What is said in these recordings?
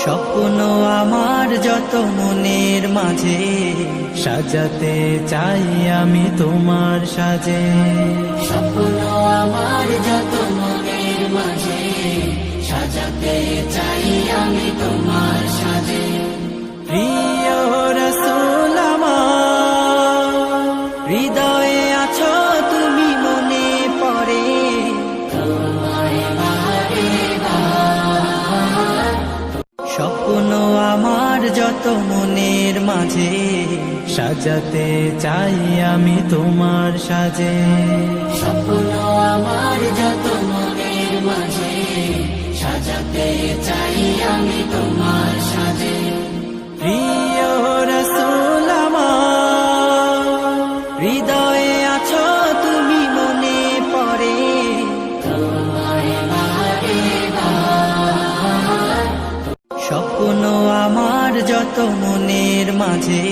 স্বপ্ন আমার যত মনের মাঝে সাজাতে চাই আমি তোমার সাজে। স্বপ্ন আমার যত মনের মাঝে সাজাতে চাই আমি তোমার সাজে। প্রিয় রাসূল আমার, হৃদয়ে আছো তুমি, মনে পড়ে তোমায় বারে বার। স্বপ্ন আমার যত মনের মাঝে সাজাতে চাই আমি তোমার সাজে। স্বপ্ন আমার যত মনের মাঝে সাজাতে চাই আমি তোমার সাজে। প্রিয় রাসূল আমার, হৃদয়ে আছো তুমি, মনে পড়ে তোমায় বারে বার। স্বপ্ন আমার যত মনের মাঝে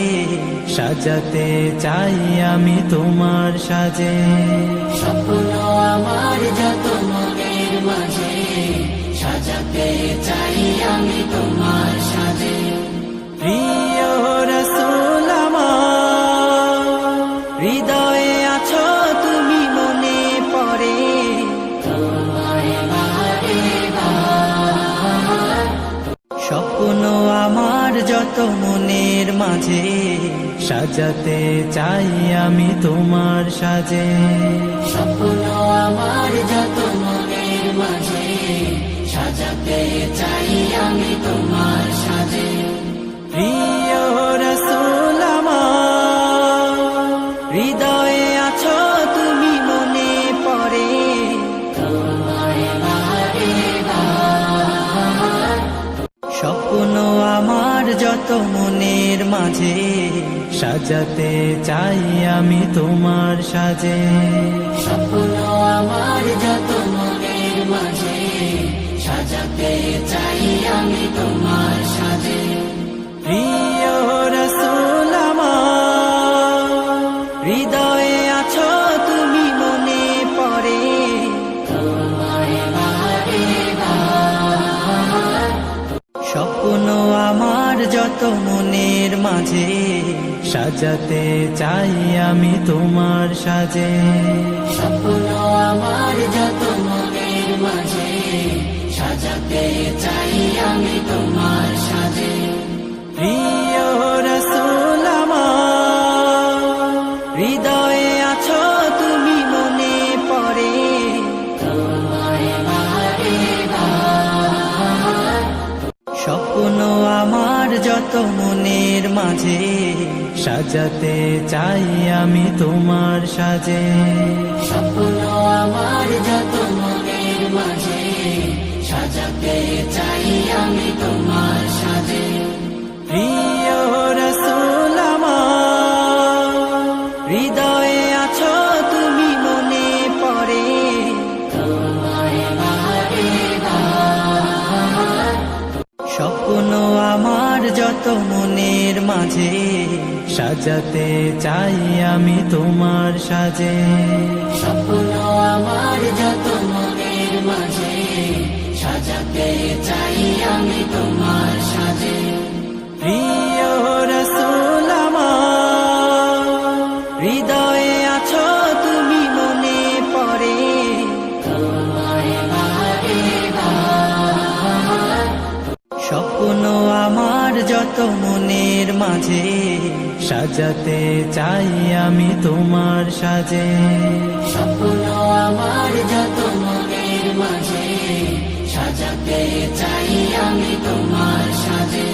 সাজাতে চাই আমি তোমার সাজে। স্বপ্ন আমার যত মনের মাঝে সাজাতে চাই আমি তোমার সাজে। প্রিয় রাসূল আমার, হৃদয়ে আছো তুমি, মনে পড়ে তোমায় বারে বার। স্বপ্ন আমার যত মনের মাঝে সাজাতে চাই আমি তোমার সাজে। স্বপ্ন আমার যত মনের মাঝে সাজাতে চাই আমি তোমার সাজে। প্রিয় রাসূল আমার, হৃদয়ে আছো তুমি, মনে পড়ে তোমায় বারে বার। স্বপ্ন আমার যত মনের মাঝে সাজাতে চাই আমি তোমার সাজে। স্বপ্ন আমার যত মনের মাঝে সাজাতে চাই আমি তোমার সাজে। প্রিয় রাসূল আমার, হৃদয়ে আছো তুমি, মনে পড়ে তোমায় বারে বার। স্বপ্ন আমার যত মনের মাঝে সাজাতে চাই আমি তোমার সাজে। স্বপ্ন আমার যত মনের মাঝে সাজাতে চাই আমি তোমার সাজে। প্রিয় রাসূল আমার, হৃদয়ে আছো তুমি, মনে পড়ে তোমায় বারে বার। স্বপ্ন আমার যত মনের মাঝে সাজাতে চাই আমি তোমার সাজে। স্বপ্ন আমার যত মনের মাঝে সাজাতে চাই আমি তোমার সাজে। প্রিয় রাসূল আমার, হৃদয়ে আছো তুমি, মনে পড়ে তোমায় বারে বার। স্বপ্ন আমার যত মনের মাঝে সাজাতে চাই আমি তোমার সাজে। স্বপ্ন আমার যত মনের মাঝে সাজাতে চাই আমি তোমার সাজে। প্রিয় রাসূল আমার, হৃদয়ে আছো তুমি, মনে পড়ে তোমায় বারে বার। স্বপ্ন আমার যত মনের মাঝে সাজাতে চাই আমি তোমার সাজে। স্বপ্ন আমার যত মনের মাঝে সাজাতে চাই আমি তোমার সাজে।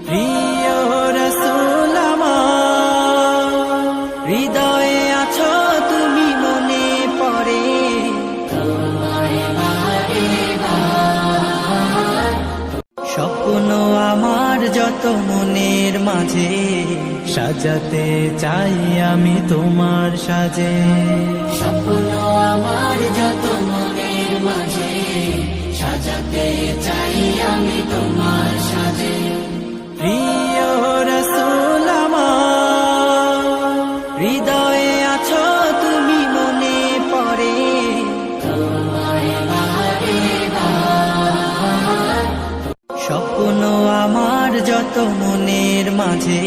প্রিয় রাসূল আমার, হৃদয়ে আছো তুমি, মনে পড়ে তোমায় বারে বার। স্বপ্ন আমার যত মনের মাঝে সাজাতে চাই আমি তোমার সাজে। স্বপ্ন আমার যত মনের মাঝে সাজাতে চাই আমি তোমার সাজে। প্রিয় রাসূল আমার, হৃদয়ে আছো তুমি, মনে পড়ে তোমায় বারে বার। স্বপ্ন স্বপ্ন আমার যত মনের মাঝে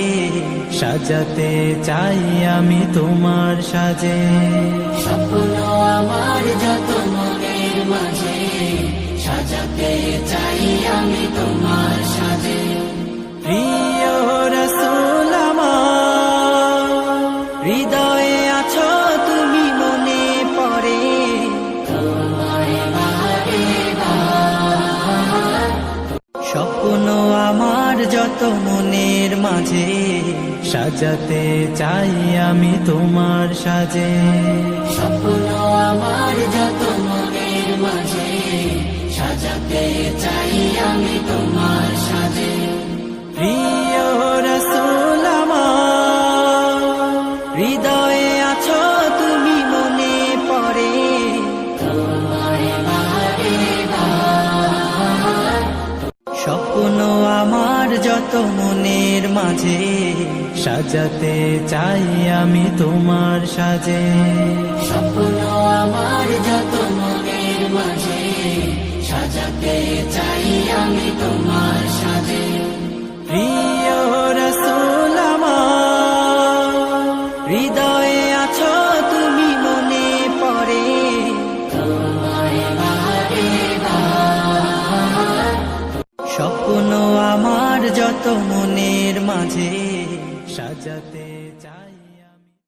সাজাতে চাই আমি তোমার সাজে। স্বপ্ন আমার যত মনের মাঝে সাজাতে চাই আমি তোমার সাজে। প্রিয় রাসূল আমার, হৃদয়ে আছো তুমি মনে পড়ে, তোমায় বারে বার স্বপ্ন আমার যত মনের মাঝে সাজাতে চাই আমি তোমার সাজে। স্বপ্ন আমার যত মনের মাঝে সাজাতে চাই আমি তোমার সাজে। প্রিয় রাসূল আমার, হৃদয়ে আছো তুমি মনে পড়ে, তোমায় বারে বার স্বপ্ন আমার যত মনের মাঝে সাজাতে চাই আমি তোমার সাজে। স্বপ্ন আমার যত মনের মাঝে সাজাতে চাই আমি তোমার সাজে। প্রিয় রাসূল আমার, হৃদয়ে আছো তুমি মনে পড়ে, তোমায় বারে বার স্বপ্ন আমার যত মনের মাঝে সাজাতে